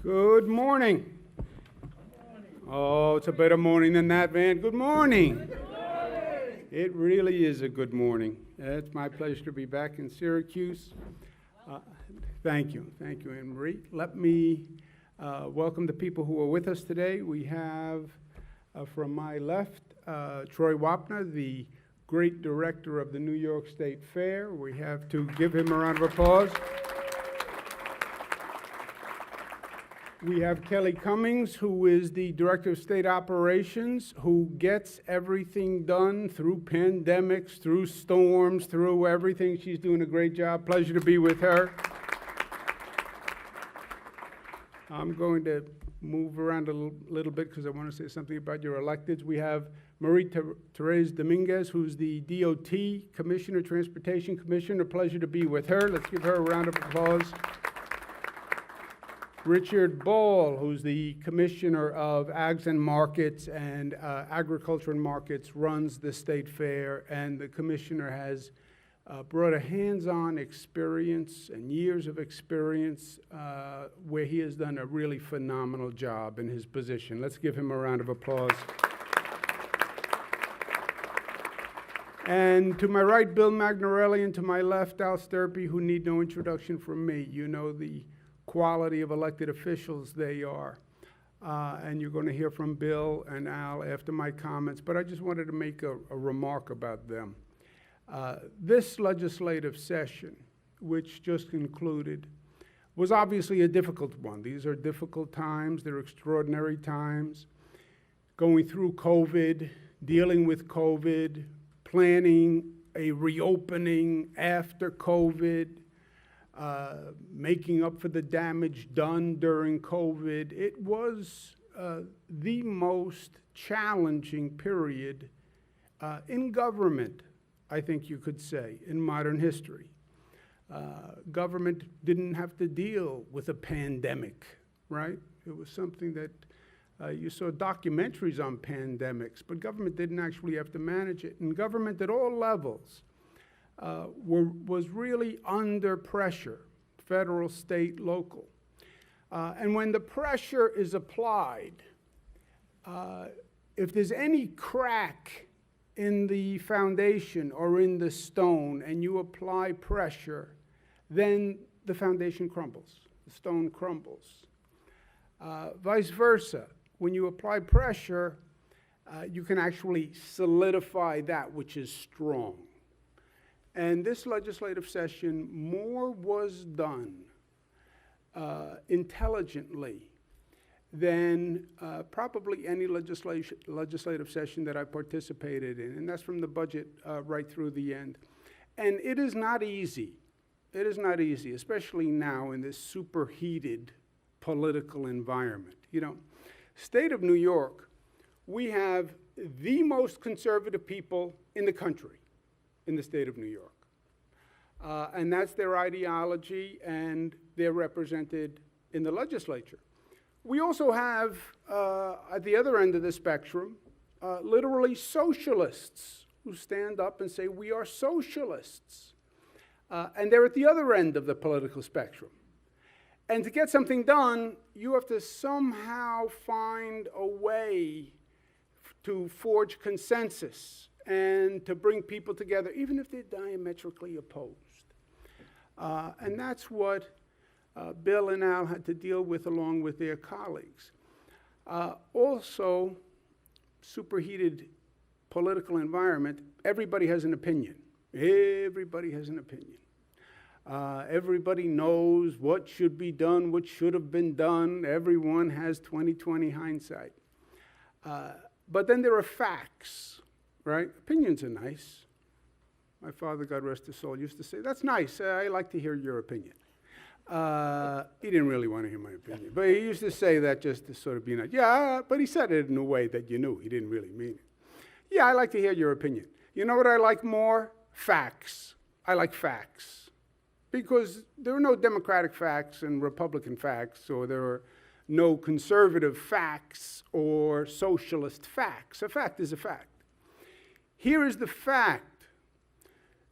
Good morning. Oh, it's a better morning than that, Van. Good morning. It really is a good morning. It's my pleasure to be back in Syracuse. Thank you, Anne Marie. Let me welcome the people who are with us today. We have from my left, Troy Wapner, the great director of the New York State Fair. We have to give him a round of applause. We have Kelly Cummings, who is the Director of State Operations, who gets everything done through pandemics, through storms, through everything. She's doing a great job. Pleasure to be with her. I'm going to move around a little bit because I want to say something about your electeds. We have Marie-Therese Dominguez, who's the DOT Commissioner, Transportation Commissioner. Pleasure to be with her. Let's give her a round of applause. Richard Ball, who's the Commissioner of Ags and Markets and Agriculture and Markets, runs the State Fair, and the Commissioner has brought a hands-on experience and years of experience where he has done a really phenomenal job in his position. Let's give him a round of applause. And to my right, Bill Magnarelli, and to my left, Al Sturpey, who need no introduction from me. You know the quality of elected officials they are. And you're going to hear from Bill and Al after my comments, but I just wanted to make a remark about them. This legislative session, which just concluded, was obviously a difficult one. These are difficult times, they're extraordinary times. Going through COVID, dealing with COVID, planning a reopening after COVID, making up for the damage done during COVID. It was the most challenging period in government, I think you could say, in modern history. Government didn't have to deal with a pandemic, right? It was something that you saw documentaries on pandemics, but government didn't actually have to manage it. And government at all levels was really under pressure, federal, state, local. And when the pressure is applied, if there's any crack in the foundation or in the stone and you apply pressure, then the foundation crumbles, the stone crumbles. Vice versa, when you apply pressure, you can actually solidify that which is strong. And this legislative session, more was done intelligently than probably any legislative session that I participated in, and that's from the budget right through the end. And it is not easy. It is not easy, especially now in this superheated political environment. You know, state of New York, we have the most conservative people in the country. In the state of New York. And that's their ideology, and they're represented in the legislature. We also have, at the other end of the spectrum, literally socialists who stand up and say, we are socialists. And they're at the other end of the political spectrum. And to get something done, you have to somehow find a way to forge consensus and to bring people together, even if they're diametrically opposed. And that's what Bill and Al had to deal with along with their colleagues. Also, superheated political environment, everybody has an opinion. Everybody has an opinion. Everybody knows what should be done, what should have been done. Everyone has 20/20 hindsight. But then there are facts. Right? Opinions are nice. My father, God rest his soul, used to say, that's nice. I like to hear your opinion. He didn't really want to hear my opinion, but he used to say that just to sort of be nice. Yeah, but he said it in a way that you knew he didn't really mean it. Yeah, I like to hear your opinion. You know what I like more? Facts. I like facts. Because there are no Democratic facts and Republican facts, or there are no conservative facts or socialist facts. A fact is a fact. Here is the fact.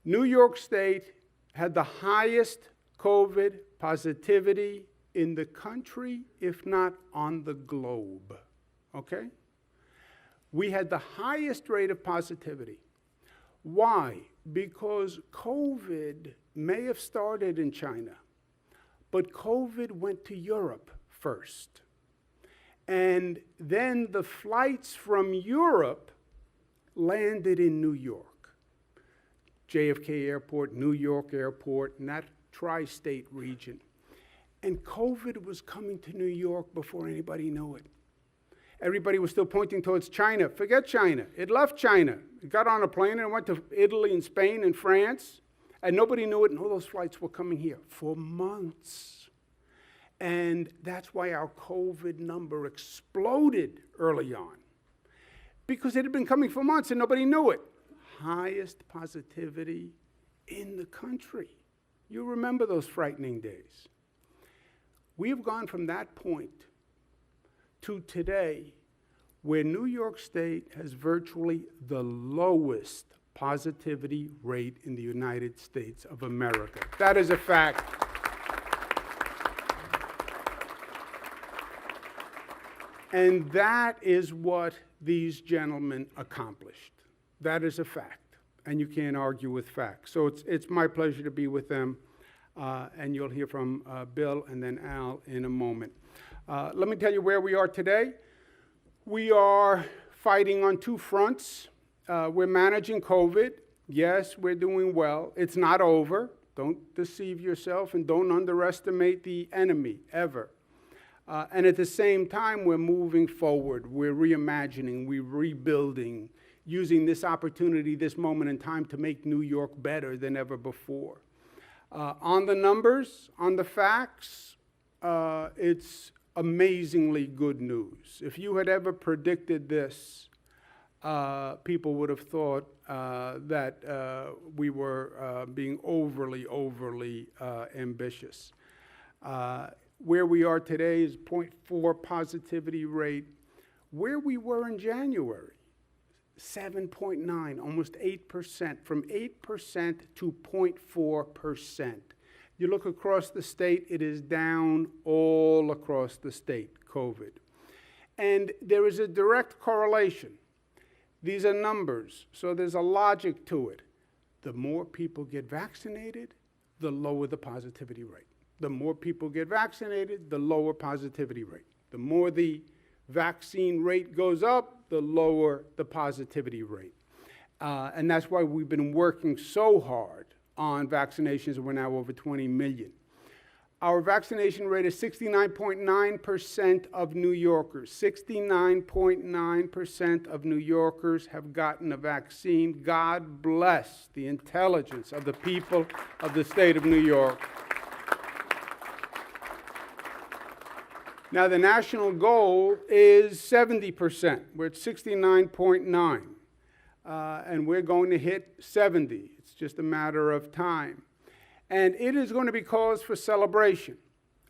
New York State had the highest COVID positivity in the country, if not on the globe, okay? We had the highest rate of positivity. Why? Because COVID may have started in China, but COVID went to Europe first. And then the flights from Europe landed in New York. JFK Airport, New York Airport, and that tri-state region. And COVID was coming to New York before anybody knew it. Everybody was still pointing towards China. Forget China. It left China. It got on a plane and went to Italy and Spain and France, and nobody knew it, and all those flights were coming here for months. And that's why our COVID number exploded early on, because it had been coming for months and nobody knew it. Highest positivity in the country. You remember those frightening days. We've gone from that point to today, where New York State has virtually the lowest positivity rate in the United States of America. That is a fact. And that is what these gentlemen accomplished. That is a fact, and you can't argue with facts. So it's my pleasure to be with them, and you'll hear from Bill and then Al in a moment. Let me tell you where we are today. We are fighting on two fronts. We're managing COVID. Yes, we're doing well. It's not over. Don't deceive yourself, and don't underestimate the enemy, ever. And at the same time, we're moving forward. We're reimagining, we're rebuilding, using this opportunity, this moment in time, to make New York better than ever before. On the numbers, on the facts, it's amazingly good news. If you had ever predicted this, people would have thought that we were being overly ambitious. Where we are today is 0.4 positivity rate. Where we were in January, 7.9, almost 8%, from 8% to 0.4%. You look across the state, it is down all across the state, COVID. And there is a direct correlation. These are numbers, so there's a logic to it. The more people get vaccinated, the lower the positivity rate. The more people get vaccinated, the lower positivity rate. The more the vaccine rate goes up, the lower the positivity rate. And that's why we've been working so hard on vaccinations. We're now over 20 million. Our vaccination rate is 69.9% of New Yorkers. 69.9% of New Yorkers have gotten a vaccine. God bless the intelligence of the people of the state of New York. Now, the national goal is 70%. We're at 69.9, and we're going to hit 70. It's just a matter of time. And it is going to be cause for celebration,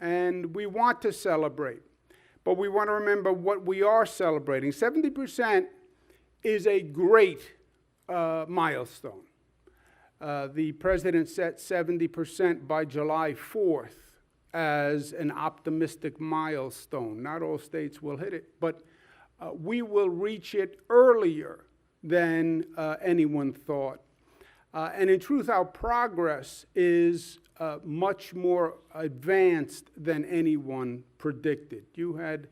and we want to celebrate, but we want to remember what we are celebrating. 70% is a great milestone. The president set 70% by July 4th. As an optimistic milestone. Not all states will hit it, but we will reach it earlier than anyone thought. And in truth, our progress is much more advanced than anyone predicted. You had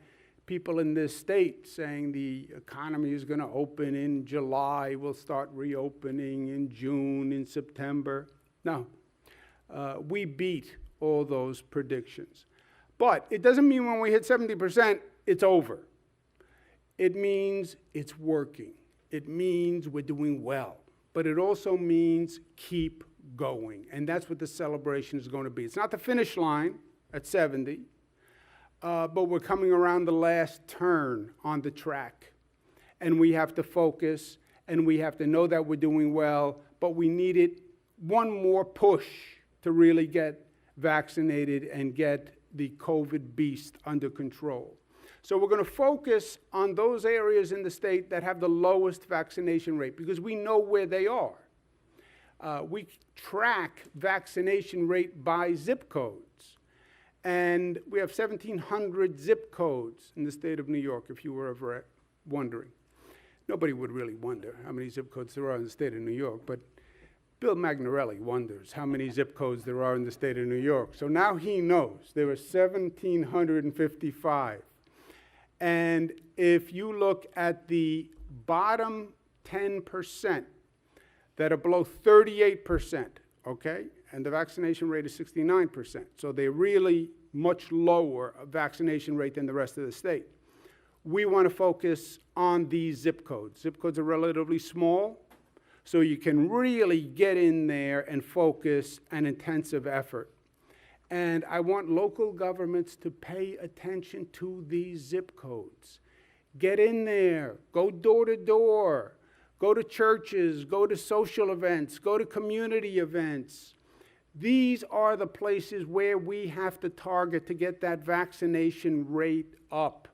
people in this state saying the economy is going to open in July, we'll start reopening in June, in September. No, we beat all those predictions. But it doesn't mean when we hit 70%, it's over. It means it's working. It means we're doing well. But it also means keep going. And that's what the celebration is going to be. It's not the finish line at 70, but we're coming around the last turn on the track. And we have to focus, and we have to know that we're doing well, but we needed one more push to really get vaccinated and get the COVID beast under control. So we're going to focus on those areas in the state that have the lowest vaccination rate, because we know where they are. We track vaccination rate by zip codes. And we have 1,700 zip codes in the state of New York, if you were ever wondering. Nobody would really wonder how many zip codes there are in the state of New York, but Bill Magnarelli wonders how many zip codes there are in the state of New York. So now he knows there are 1,755. And if you look at the bottom 10% that are below 38%, okay, and the vaccination rate is 69%, so they're really much lower vaccination rate than the rest of the state. We want to focus on these zip codes. Zip codes are relatively small, so you can really get in there and focus an intensive effort. And I want local governments to pay attention to these zip codes. Get in there, go door to door, go to churches, go to social events, go to community events. These are the places where we have to target to get that vaccination rate up.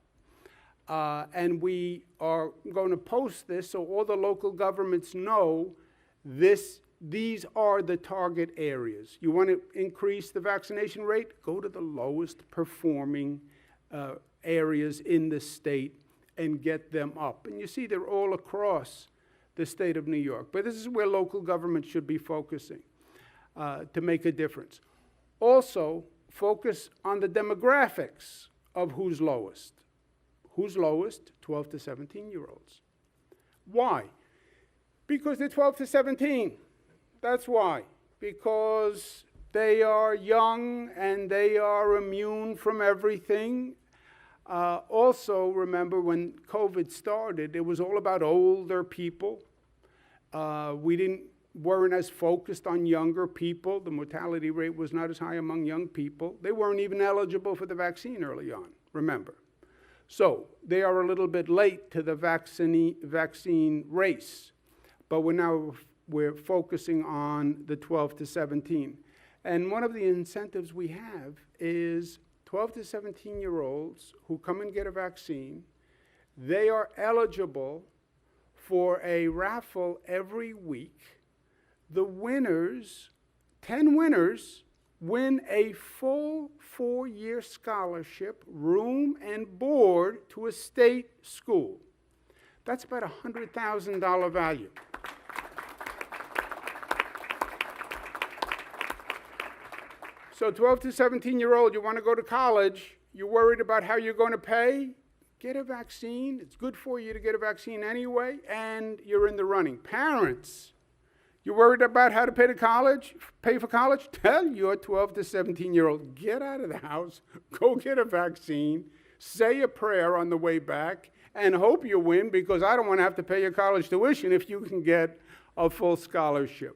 And we are going to post this so all the local governments know these are the target areas. You want to increase the vaccination rate? Go to the lowest performing areas in the state and get them up. And you see they're all across the state of New York. But this is where local government should be focusing to make a difference. Also, focus on the demographics of who's lowest. Who's lowest? 12 to 17-year-olds. Why? Because they're 12 to 17. That's why. Because they are young and they are immune from everything. Also, remember when COVID started, it was all about older people. We weren't as focused on younger people. The mortality rate was not as high among young people. They weren't even eligible for the vaccine early on, remember. So they are a little bit late to the vaccine race, but we're focusing on the 12 to 17. And one of the incentives we have is 12 to 17-year-olds who come and get a vaccine. They are eligible for a raffle every week. The winners, 10 winners, win a full 4-year scholarship, room and board to a state school. That's about a $100,000 value. So 12 to 17-year-old, you want to go to college, you're worried about how you're going to pay? Get a vaccine. It's good for you to get a vaccine anyway, and you're in the running. Parents, you're worried about how to pay for college? Tell your 12 to 17-year-old, get out of the house, go get a vaccine, say a prayer on the way back, and hope you win, because I don't want to have to pay your college tuition if you can get a full scholarship.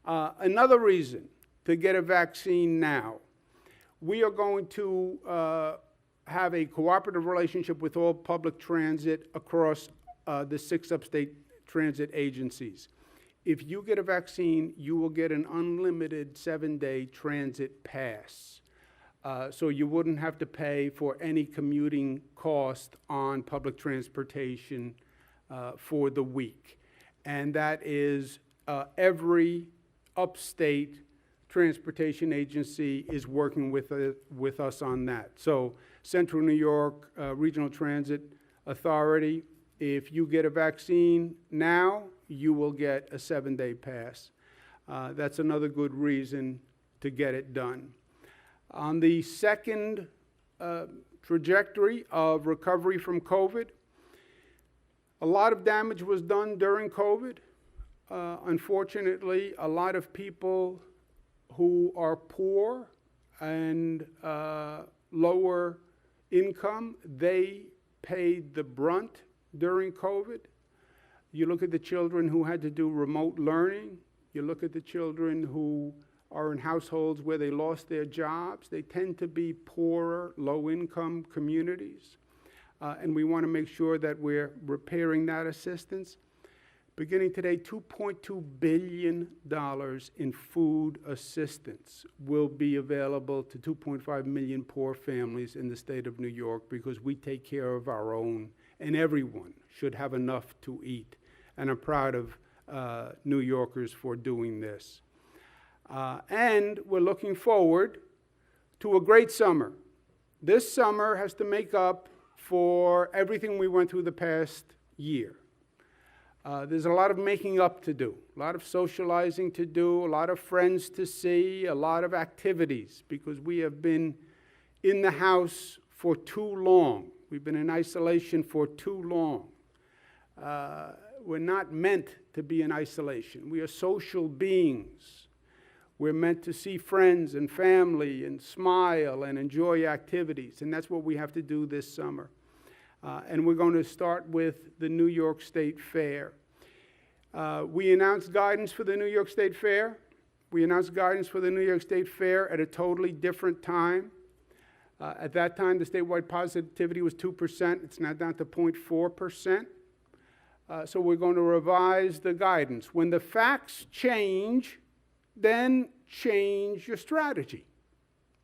Another reason to get a vaccine now, we are going to have a cooperative relationship with all public transit across the 6 upstate transit agencies. If you get a vaccine, you will get an unlimited 7-day transit pass. So you wouldn't have to pay for any commuting cost on public transportation for the week. And that is every upstate transportation agency is working with us on that. So Central New York Regional Transit Authority, if you get a vaccine now, you will get a 7-day pass. That's another good reason to get it done. On the second trajectory of recovery from COVID, a lot of damage was done during COVID. Unfortunately, a lot of people who are poor and lower income, they paid the brunt during COVID. You look at the children who had to do remote learning. You look at the children who are in households where they lost their jobs. They tend to be poorer, low-income communities. And we want to make sure that we're repairing that assistance. Beginning today, $2.2 billion in food assistance will be available to 2.5 million poor families in the state of New York, because we take care of our own, and everyone should have enough to eat. And I'm proud of New Yorkers for doing this. And we're looking forward to a great summer. This summer has to make up for everything we went through the past year. There's a lot of making up to do, a lot of socializing to do, a lot of friends to see, a lot of activities, because we have been in the house for too long. We've been in isolation for too long. We're not meant to be in isolation. We are social beings. We're meant to see friends and family and smile and enjoy activities, and that's what we have to do this summer. And we're going to start with the New York State Fair. We announced guidance for the New York State Fair. We announced guidance for the New York State Fair at a totally different time. At that time, the statewide positivity was 2%. It's now down to 0.4%. So we're going to revise the guidance. When the facts change, then change your strategy,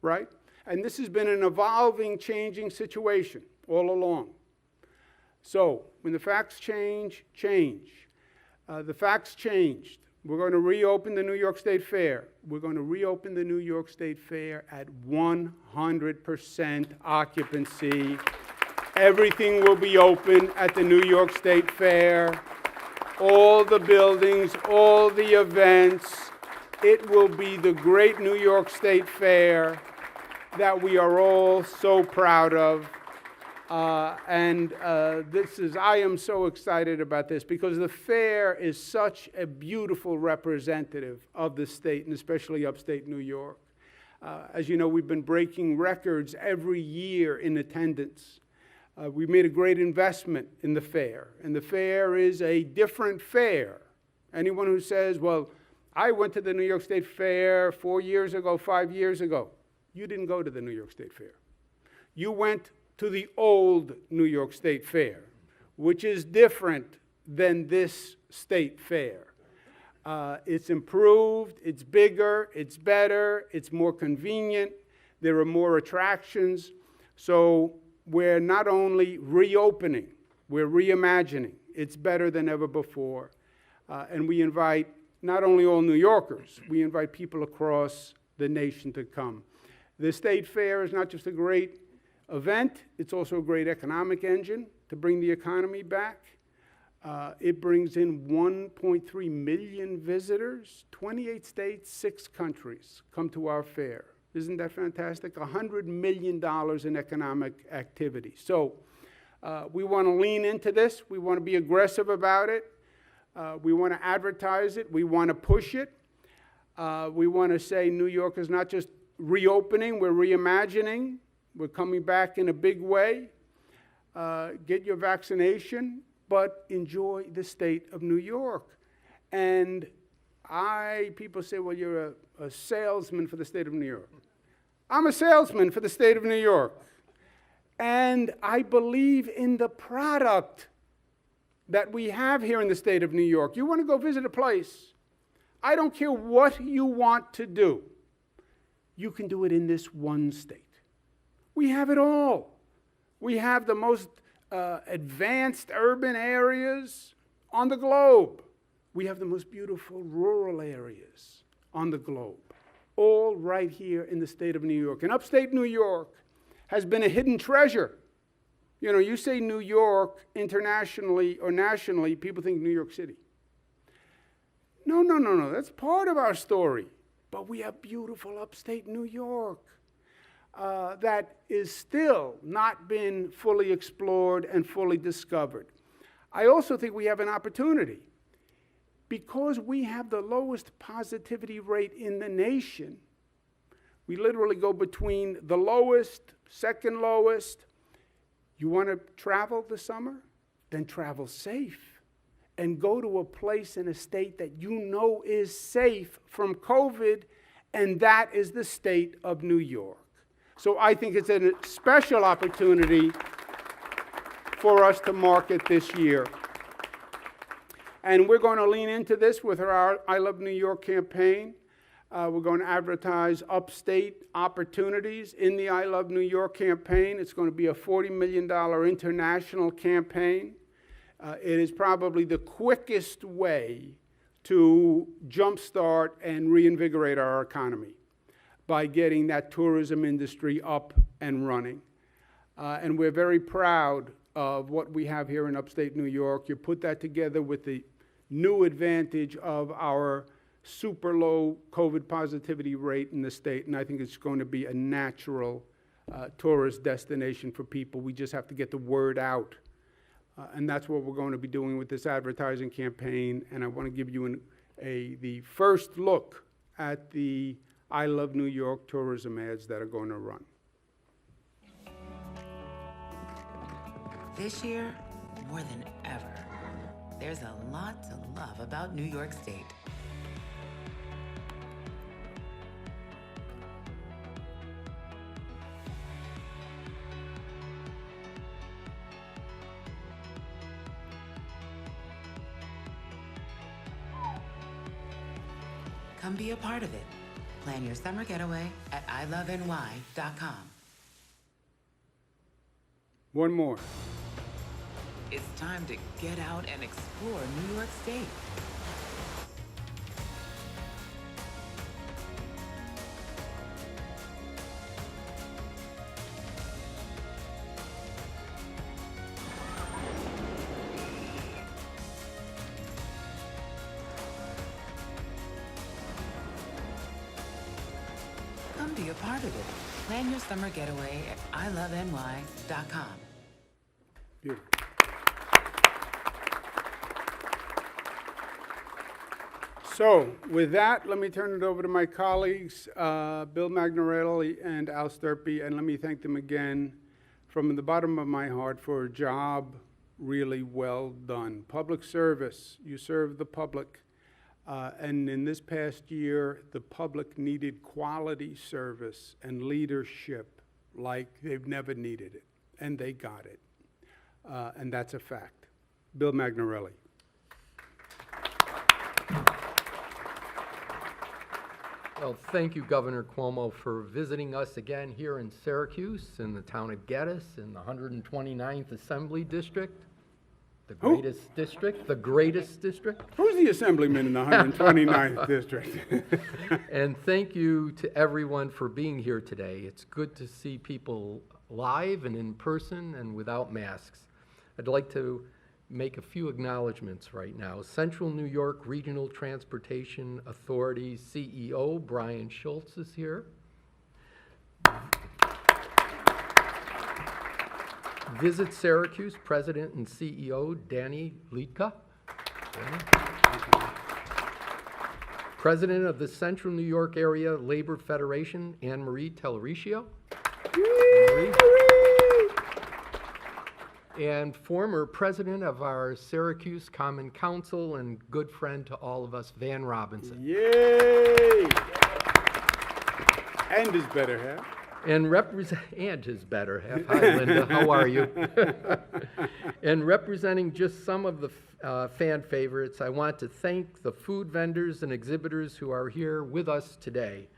right? And this has been an evolving, changing situation all along. So when the facts change, change. The facts changed. We're going to reopen the New York State Fair. We're going to reopen the New York State Fair at 100% occupancy. Everything will be open at the New York State Fair. All the buildings, all the events. It will be the great New York State Fair that we are all so proud of. I am so excited about this because the fair is such a beautiful representative of the state, and especially upstate New York. As you know, we've been breaking records every year in attendance. We've made a great investment in the fair, and the fair is a different fair. Anyone who says, well, I went to the New York State Fair 4 years ago, 5 years ago, you didn't go to the New York State Fair. You went to the old New York State Fair, which is different than this state fair. It's improved, it's bigger, it's better, it's more convenient, there are more attractions. So we're not only reopening, we're reimagining. It's better than ever before. And we invite not only all New Yorkers, we invite people across the nation to come. The state fair is not just a great event, it's also a great economic engine to bring the economy back. It brings in 1.3 million visitors, 28 states, 6 countries come to our fair. Isn't that fantastic? $100 million in economic activity. So we want to lean into this. We want to be aggressive about it. We want to advertise it. We want to push it. We want to say New York is not just reopening, we're reimagining. We're coming back in a big way. Get your vaccination, but enjoy the state of New York. And people say, well, you're a salesman for the state of New York. I'm a salesman for the state of New York. And I believe in the product that we have here in the state of New York. You want to go visit a place, I don't care what you want to do. You can do it in this one state. We have it all. We have the most advanced urban areas on the globe. We have the most beautiful rural areas on the globe, all right here in the state of New York. And upstate New York has been a hidden treasure. You know, you say New York internationally or nationally, people think New York City. No. That's part of our story. But we have beautiful upstate New York. That is still not been fully explored and fully discovered. I also think we have an opportunity. Because we have the lowest positivity rate in the nation, we literally go between the lowest, second lowest. You want to travel this summer? Then travel safe. And go to a place in a state that you know is safe from COVID, and that is the state of New York. So I think it's a special opportunity for us to market this year. And we're going to lean into this with our I Love New York campaign. We're going to advertise upstate opportunities in the I Love New York campaign. It's going to be a $40 million international campaign. It is probably the quickest way to jumpstart and reinvigorate our economy. by getting that tourism industry up and running. And we're very proud of what we have here in upstate New York. You put that together with the new advantage of our super low COVID positivity rate in the state, and I think it's going to be a natural tourist destination for people. We just have to get the word out. And that's what we're going to be doing with this advertising campaign. And I want to give you the first look at the I Love New York tourism ads that are going to run. This year, more than ever, there's a lot to love about New York State. Come be a part of it. Plan your summer getaway at iloveny.com. One more. It's time to get out and explore New York State. Come be a part of it. Plan your summer getaway at iloveny.com. Beautiful. So with that, let me turn it over to my colleagues, Bill Magnarelli and Al Sturpey, and let me thank them again from the bottom of my heart for a job really well done. Public service, you serve the public, and in this past year, the public needed quality service and leadership like they've never needed it, and they got it, and that's a fact. Bill Magnarelli. Well, thank you, Governor Cuomo, for visiting us again here in Syracuse, in the town of Geddes, in the 129th Assembly District, the greatest district, the greatest district. Who's the assemblyman in the 129th district? And thank you to everyone for being here today. It's good to see people live and in person and without masks. I'd like to make a few acknowledgments right now. Central New York Regional Transportation Authority CEO Brian Schultz is here. Visit Syracuse President and CEO Danny Liedka. President of the Central New York Area Labor Federation, Anne Marie Tellericio. And former president of our Syracuse Common Council and good friend to all of us, Van Robinson. Yay! And his better half. And his better half. Hi, Linda. How are you? And representing just some of the fan favorites, I want to thank the food vendors and exhibitors who are here with us today.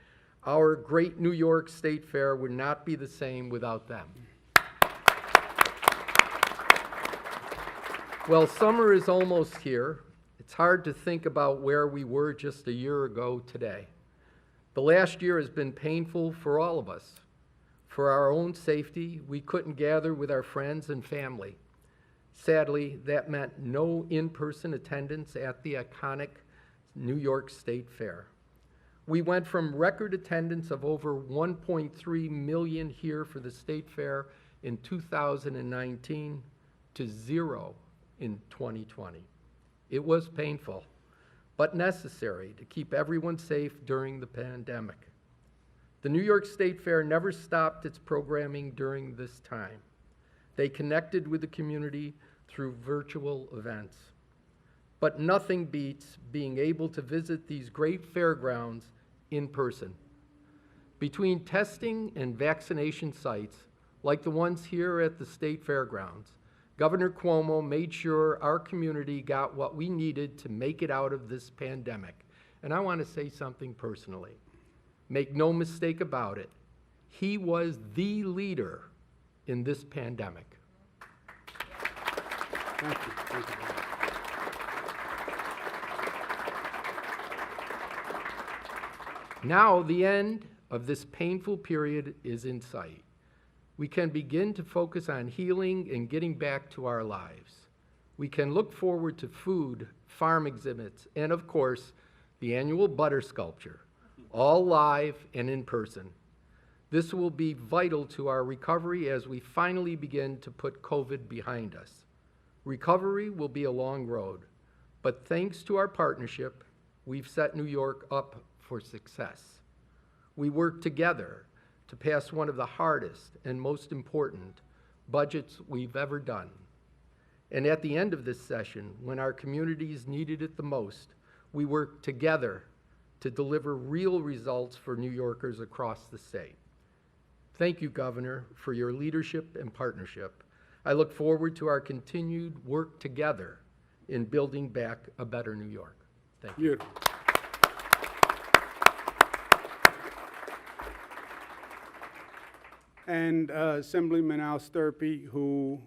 Our great New York State Fair would not be the same without them. Well, summer is almost here. It's hard to think about where we were just a year ago today. The last year has been painful for all of us. For our own safety, we couldn't gather with our friends and family. Sadly, that meant no in-person attendance at the iconic New York State Fair. We went from record attendance of over 1.3 million here for the State Fair in 2019 to 0 in 2020. It was painful, but necessary to keep everyone safe during the pandemic. The New York State Fair never stopped its programming during this time. They connected with the community through virtual events. But nothing beats being able to visit these great fairgrounds in person. Between testing and vaccination sites, like the ones here at the State Fairgrounds, Governor Cuomo made sure our community got what we needed to make it out of this pandemic. And I want to say something personally. Make no mistake about it, he was the leader in this pandemic. Thank you. Thank you. Now, the end of this painful period is in sight. We can begin to focus on healing and getting back to our lives. We can look forward to food, farm exhibits, and of course, the annual butter sculpture, all live and in person. This will be vital to our recovery as we finally begin to put COVID behind us. Recovery will be a long road, but thanks to our partnership, we've set New York up for success. We work together to pass one of the hardest and most important budgets we've ever done. And at the end of this session, when our communities needed it the most, we worked together to deliver real results for New Yorkers across the state. Thank you, Governor, for your leadership and partnership. I look forward to our continued work together in building back a better New York. Thank you. Beautiful. And Assemblyman Al Sturpey, who,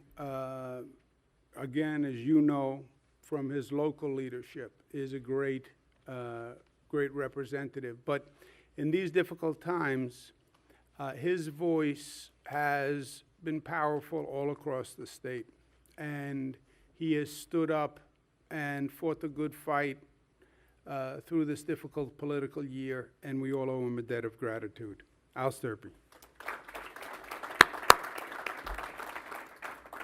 again, as you know, from his local leadership, is a great representative. But in these difficult times, his voice has been powerful all across the state. And he has stood up and fought the good fight through this difficult political year, and we all owe him a debt of gratitude. Al Sturpey.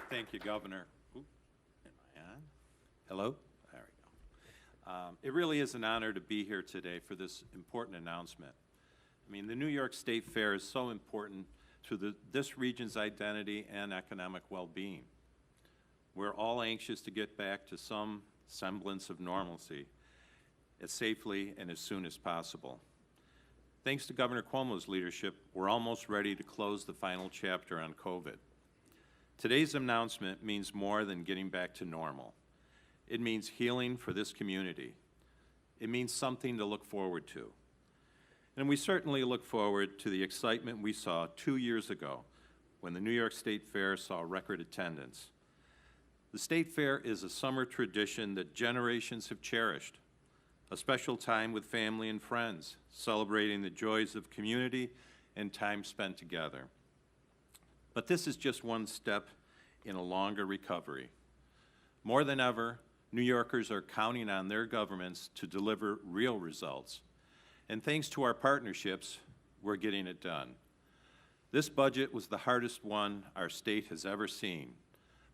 Thank you, Governor. Ooh, am I on? Hello? There we go. It really is an honor to be here today for this important announcement. I mean, the New York State Fair is so important to this region's identity and economic well-being. We're all anxious to get back to some semblance of normalcy as safely and as soon as possible. Thanks to Governor Cuomo's leadership, we're almost ready to close the final chapter on COVID. Today's announcement means more than getting back to normal. It means healing for this community. It means something to look forward to. And we certainly look forward to the excitement we saw 2 years ago when the New York State Fair saw record attendance. The State Fair is a summer tradition that generations have cherished, a special time with family and friends, celebrating the joys of community and time spent together. But this is just one step in a longer recovery. More than ever, New Yorkers are counting on their governments to deliver real results. And thanks to our partnerships, we're getting it done. This budget was the hardest one our state has ever seen,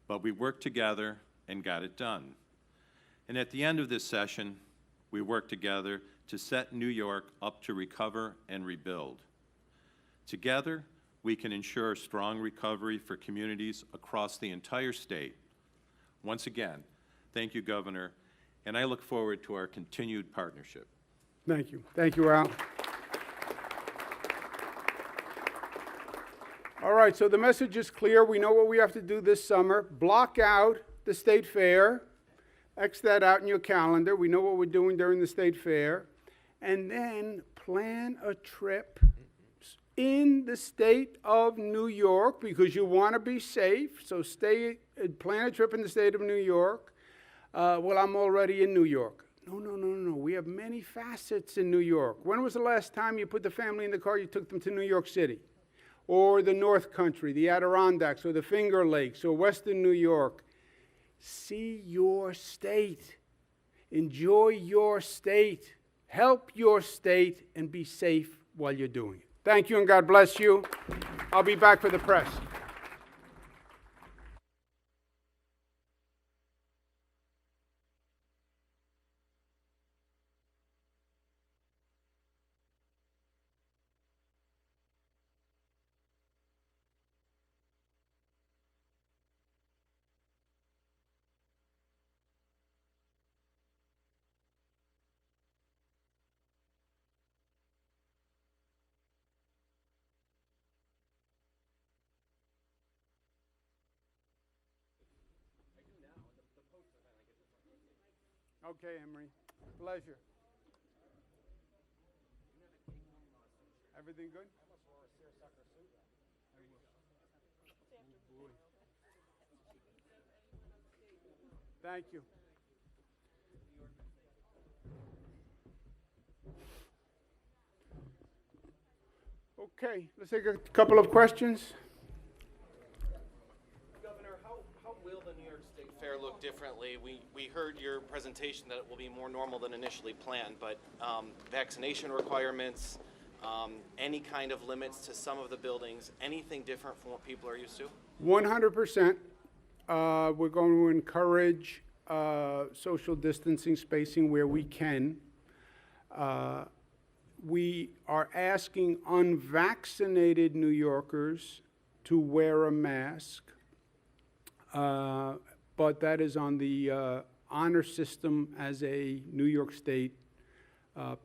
but we worked together and got it done. And at the end of this session, we worked together to set New York up to recover and rebuild. Together, we can ensure strong recovery for communities across the entire state. Once again, thank you, Governor, and I look forward to our continued partnership. Thank you. Thank you, Al. All right, so the message is clear. We know what we have to do this summer. Block out the State Fair. X that out in your calendar. We know what we're doing during the State Fair. And then plan a trip in the state of New York because you want to be safe. So plan a trip in the state of New York. Well, I'm already in New York. No. We have many facets in New York. When was the last time you put the family in the car, you took them to New York City? Or the North Country, the Adirondacks, or the Finger Lakes, or Western New York? See your state. Enjoy your state. Help your state and be safe while you're doing it. Thank you and God bless you. I'll be back for the press. Okay, Emery. Pleasure. Everything good? Thank you. Okay, let's take a couple of questions. Governor, how will the New York State Fair look differently? We heard your presentation that it will be more normal than initially planned, but vaccination requirements, any kind of limits to some of the buildings, anything different from what people are used to? 100%. We're going to encourage social distancing, spacing where we can. We are asking unvaccinated New Yorkers to wear a mask, but that is on the honor system as a New York State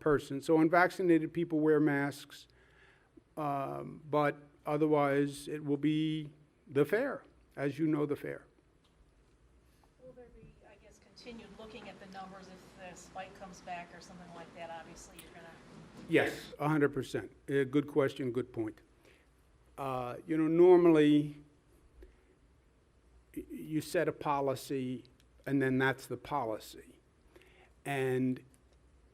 person. So unvaccinated people wear masks, but otherwise it will be the fair, as you know the fair. Will there be, I guess, continued looking at the numbers if the spike comes back or something like that? Obviously, you're going to... Yes, 100%. Good question, good point. Normally you set a policy and then that's the policy. And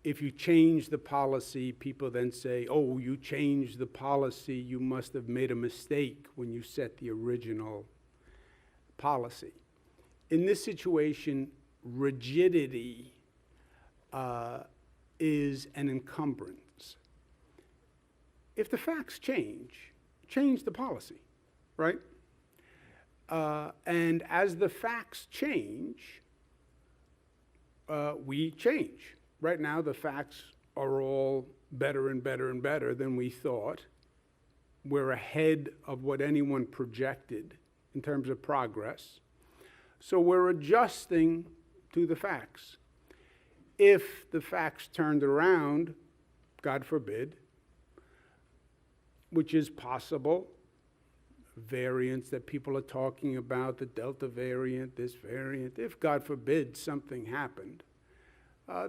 if you change the policy, people then say, oh, you changed the policy, you must have made a mistake when you set the original policy. In this situation, rigidity is an encumbrance. If the facts change the policy, right? And as the facts change, we change. Right now, the facts are all better and better and better than we thought. We're ahead of what anyone projected in terms of progress. So we're adjusting to the facts. If the facts turned around, God forbid, which is possible, variants that people are talking about, the Delta variant, this variant, if God forbid something happened,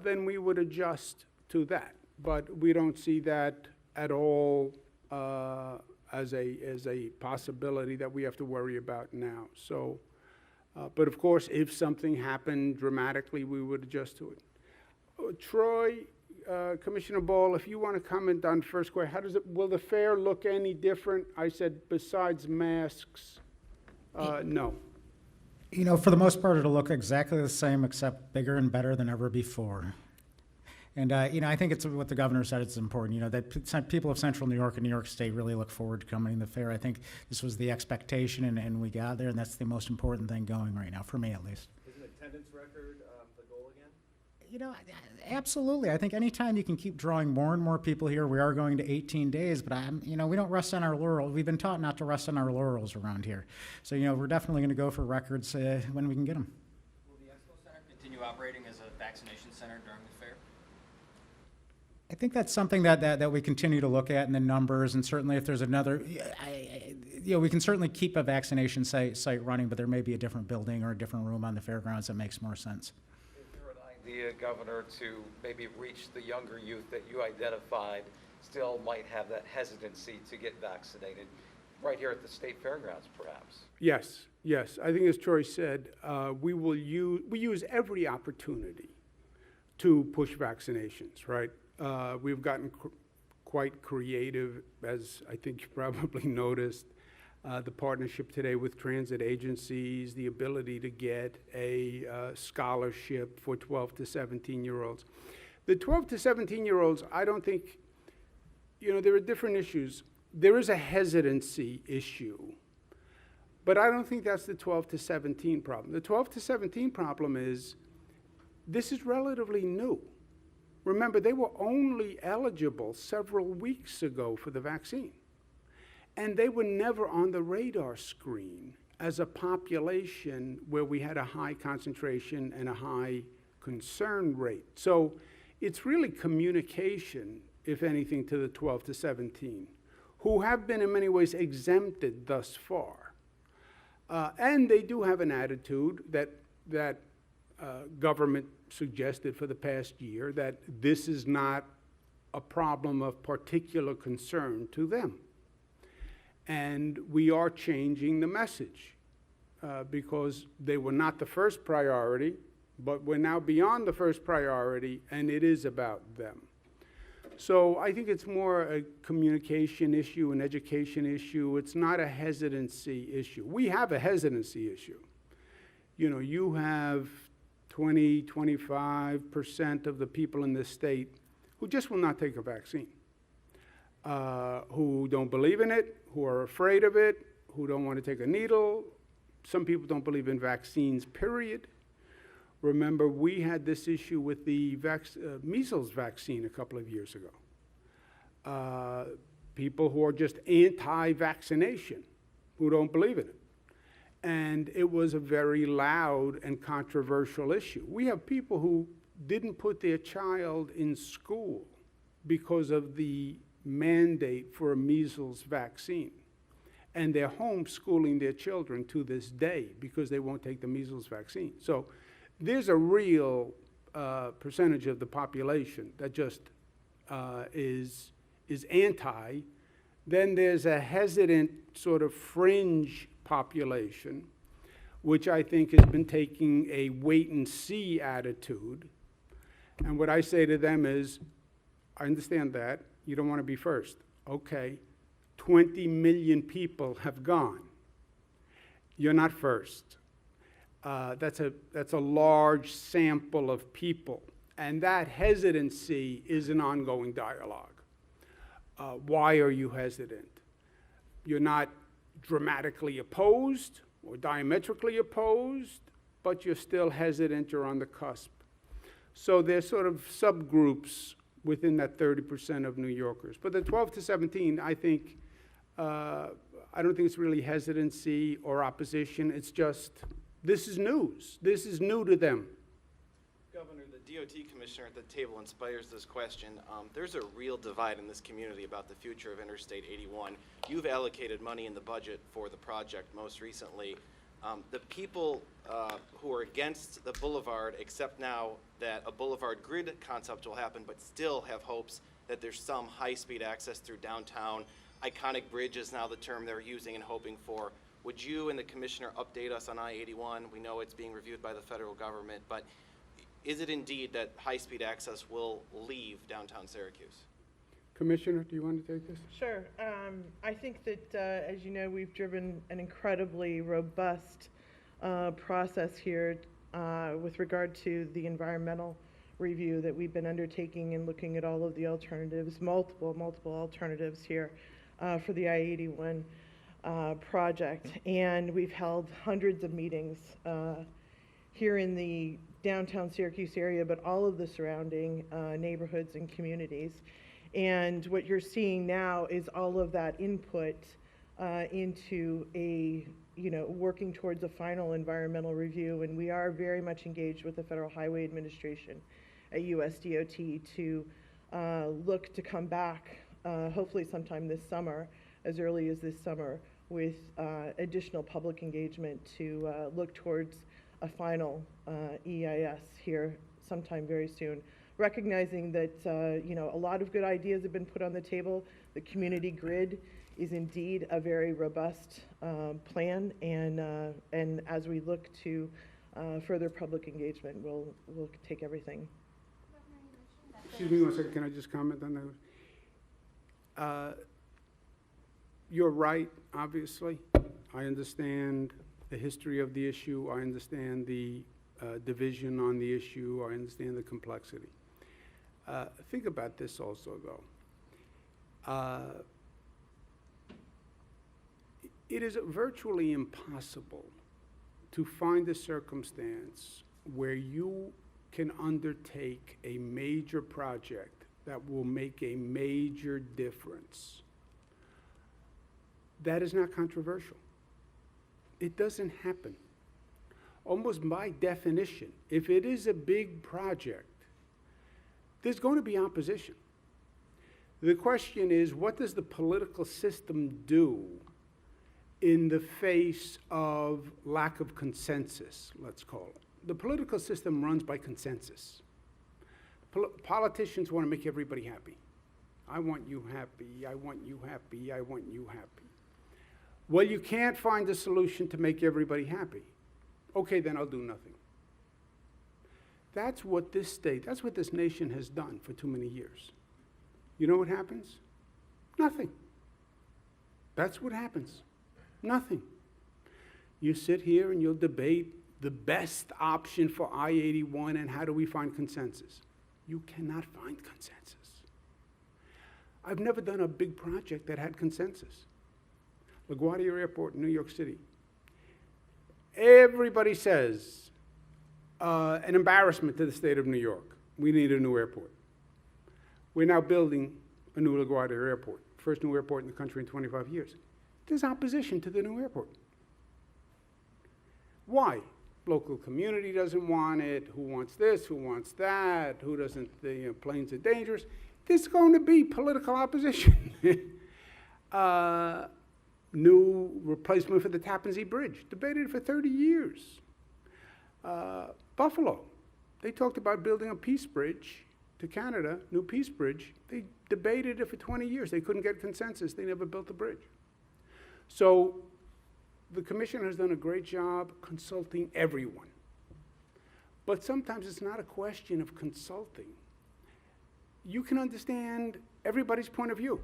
then we would adjust to that. But we don't see that at all as a possibility that we have to worry about now. So, but of course, if something happened dramatically, we would adjust to it. Troy, Commissioner Ball, if you want to comment on first question, how does it, will the fair look any different? I said besides masks, no. For the most part, it'll look exactly the same, except bigger and better than ever before. And, I think it's what the governor said, it's important, that people of Central New York and New York State really look forward to coming to the fair. I think this was the expectation, and we got there, and that's the most important thing going right now, for me at least. Is an attendance record the goal again? Absolutely. I think anytime you can keep drawing more and more people here, we are going to 18 days, but we don't rest on our laurels. We've been taught not to rest on our laurels around here. So, we're definitely going to go for records when we can get them. Will the Expo Center continue operating as a vaccination center during the fair? I think that's something that we continue to look at in the numbers, and certainly if there's another, we can certainly keep a vaccination site running, but there may be a different building or a different room on the fairgrounds that makes more sense. The governor to maybe reach the younger youth that you identified still might have that hesitancy to get vaccinated right here at the state fairgrounds, perhaps? Yes. I think as Troy said, we use every opportunity to push vaccinations, right? We've gotten quite creative, as I think you probably noticed. The partnership today with transit agencies, the ability to get a scholarship for 12 to 17-year-olds. The 12 to 17-year-olds, I don't think, there are different issues. There is a hesitancy issue, but I don't think that's the 12 to 17 problem. The 12 to 17 problem is, this is relatively new. Remember, they were only eligible several weeks ago for the vaccine. And they were never on the radar screen as a population where we had a high concentration and a high concern rate. So it's really communication, if anything, to the 12 to 17, who have been in many ways exempted thus far. And they do have an attitude that government suggested for the past year, that this is not a problem of particular concern to them. And we are changing the message because they were not the first priority, but we're now beyond the first priority, and it is about them. So I think it's more a communication issue, an education issue. It's not a hesitancy issue. We have a hesitancy issue. You know, you have 20, 25% of the people in this state who just will not take a vaccine, who don't believe in it, who are afraid of it, who don't want to take a needle. Some people don't believe in vaccines, period. Remember, we had this issue with the measles vaccine a couple of years ago. People who are just anti-vaccination, who don't believe in it. And it was a very loud and controversial issue. We have people who didn't put their child in school because of the mandate for a measles vaccine. And they're homeschooling their children to this day because they won't take the measles vaccine. So there's a real percentage of the population that just is anti. Then there's a hesitant sort of fringe population, which I think has been taking a wait-and-see attitude. And what I say to them is, I understand that. You don't want to be first. Okay. 20 million people have gone. You're not first. That's a large sample of people. And that hesitancy is an ongoing dialogue. Why are you hesitant? You're not dramatically opposed or diametrically opposed, but you're still hesitant, you're on the cusp. So there's sort of subgroups within that 30% of New Yorkers. But the 12 to 17, I think, I don't think it's really hesitancy or opposition. It's just, this is news. This is new to them. Governor, the DOT commissioner at the table inspires this question. There's a real divide in this community about the future of Interstate 81. You've allocated money in the budget for the project most recently. The people who are against the boulevard accept now that a boulevard grid concept will happen, but still have hopes that there's some high-speed access through downtown. Iconic bridge is now the term they're using and hoping for. Would you and the commissioner update us on I-81? We know it's being reviewed by the federal government, but is it indeed that high-speed access will leave downtown Syracuse? Commissioner, do you want to take this? Sure. I think that, as you know, we've driven an incredibly robust process here with regard to the environmental review that we've been undertaking and looking at all of the alternatives, multiple alternatives here for the I-81 project. And we've held hundreds of meetings here in the downtown Syracuse area, but all of the surrounding neighborhoods and communities. And what you're seeing now is all of that input into a, working towards a final environmental review. And we are very much engaged with the Federal Highway Administration at USDOT to look to come back, hopefully sometime this summer, as early as this summer, with additional public engagement to look towards a final EIS here sometime very soon. Recognizing that a lot of good ideas have been put on the table. The community grid is indeed a very robust plan, and as we look to further public engagement, we'll take everything. Excuse me one second, can I just comment on that? You're right, obviously. I understand the history of the issue. I understand the division on the issue. I understand the complexity. Think about this also, though. It is virtually impossible to find a circumstance where you can undertake a major project that will make a major difference. That is not controversial. It doesn't happen. Almost by definition, if it is a big project, there's going to be opposition. The question is, what does the political system do in the face of lack of consensus, let's call it? The political system runs by consensus. Politicians want to make everybody happy. I want you happy, I want you happy, I want you happy. Well, you can't find a solution to make everybody happy. Okay, then I'll do nothing. That's what this state, that's what this nation has done for too many years. You know what happens? Nothing. That's what happens. Nothing. You sit here and you'll debate the best option for I-81 and how do we find consensus. You cannot find consensus. I've never done a big project that had consensus. LaGuardia Airport in New York City. Everybody says, an embarrassment to the state of New York. We need a new airport. We're now building a new LaGuardia Airport, first new airport in the country in 25 years. There's opposition to the new airport. Why? Local community doesn't want it. Who wants this? Who wants that? Who doesn't? The planes are dangerous. There's going to be political opposition. New replacement for the Tappan Zee Bridge, debated for 30 years. Buffalo, they talked about building a peace bridge to Canada, new peace bridge. They debated it for 20 years. They couldn't get consensus. They never built the bridge. So the commission has done a great job consulting everyone. But sometimes it's not a question of consulting. You can understand everybody's point of view.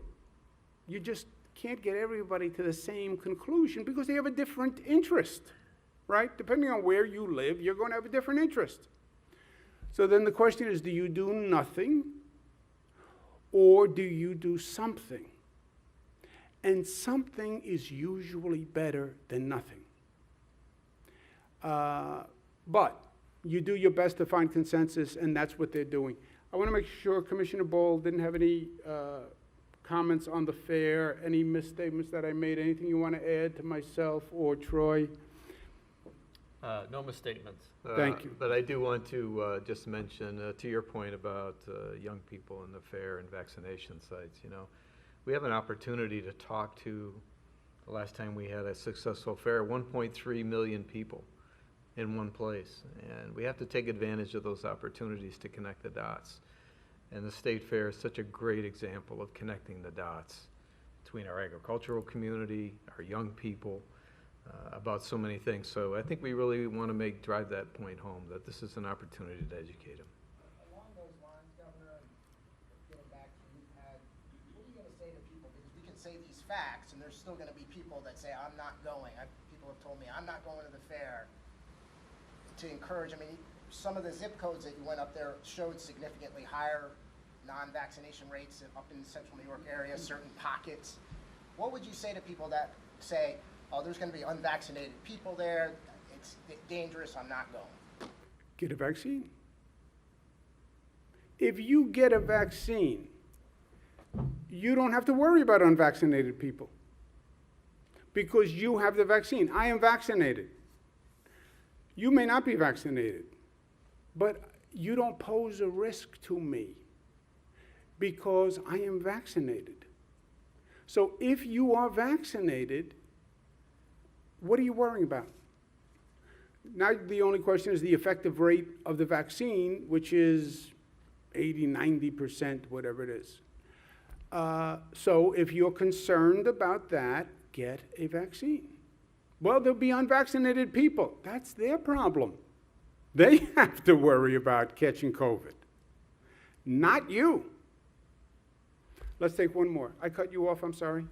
You just can't get everybody to the same conclusion because they have a different interest, right? Depending on where you live, you're going to have a different interest. So then the question is, do you do nothing or do you do something? And something is usually better than nothing. But you do your best to find consensus, and that's what they're doing. I want to make sure Commissioner Ball didn't have any comments on the fair, any misstatements that I made, anything you want to add to myself or Troy? No misstatements. Thank you. But I do want to just mention, to your point about young people in the fair and vaccination sites, you know, we have an opportunity to talk to, the last time we had a successful fair, 1.3 million people in one place. And we have to take advantage of those opportunities to connect the dots. And the state fair is such a great example of connecting the dots between our agricultural community, our young people, about so many things. So I think we really want to drive that point home, that this is an opportunity to educate them. Along those lines, Governor, and getting back to you, Pat, what are you going to say to people? Because we can say these facts, and there's still going to be people that say, I'm not going. People have told me, I'm not going to the fair. To encourage, I mean, some of the zip codes that you went up there showed significantly higher non-vaccination rates up in the central New York area, certain pockets. What would you say to people that say, oh, there's going to be unvaccinated people there, it's dangerous, I'm not going? Get a vaccine. If you get a vaccine, you don't have to worry about unvaccinated people because you have the vaccine. I am vaccinated. You may not be vaccinated, but you don't pose a risk to me because I am vaccinated. So if you are vaccinated, what are you worrying about? Now the only question is the effective rate of the vaccine, which is 80, 90%, whatever it is. So if you're concerned about that, get a vaccine. Well, there'll be unvaccinated people. That's their problem. They have to worry about catching COVID, not you. Let's take one more. I cut you off, I'm sorry.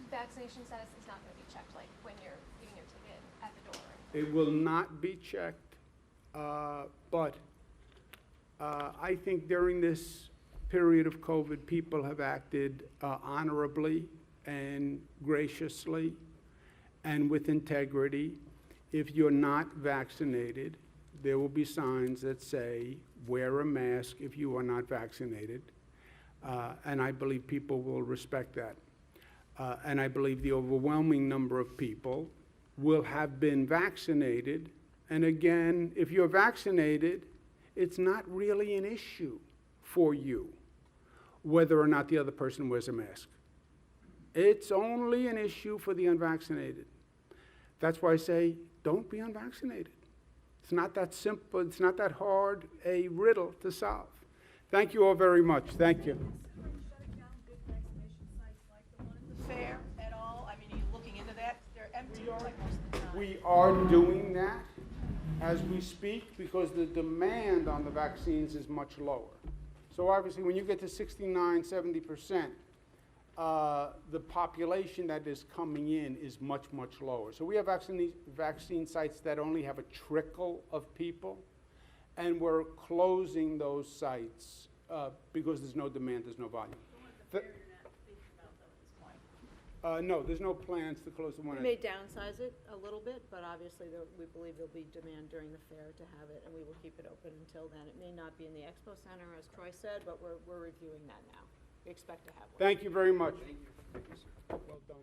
Vaccination status is not going to be checked like when you're getting your ticket at the door. It will not be checked, but I think during this period of COVID, people have acted honorably and graciously and with integrity. If you're not vaccinated, there will be signs that say, wear a mask if you are not vaccinated. And I believe people will respect that. And I believe the overwhelming number of people will have been vaccinated. And again, if you're vaccinated, it's not really an issue for you whether or not the other person wears a mask. It's only an issue for the unvaccinated. That's why I say, don't be unvaccinated. It's not that simple, it's not that hard a riddle to solve. Thank you all very much. Thank you. Fair at all? I mean, are you looking into that? They're empty like most of the time. We are doing that as we speak because the demand on the vaccines is much lower. So obviously, when you get to 69, 70%, the population that is coming in is much, much lower. So we have vaccine sites that only have a trickle of people, and we're closing those sites because there's no demand, there's no volume. No, there's no plans to close the one. We may downsize it a little bit, but obviously we believe there'll be demand during the fair to have it, and we will keep it open until then. It may not be in the expo center, as Troy said, but we're reviewing that now. We expect to have one. Thank you very much. Thank you, sir. Well done.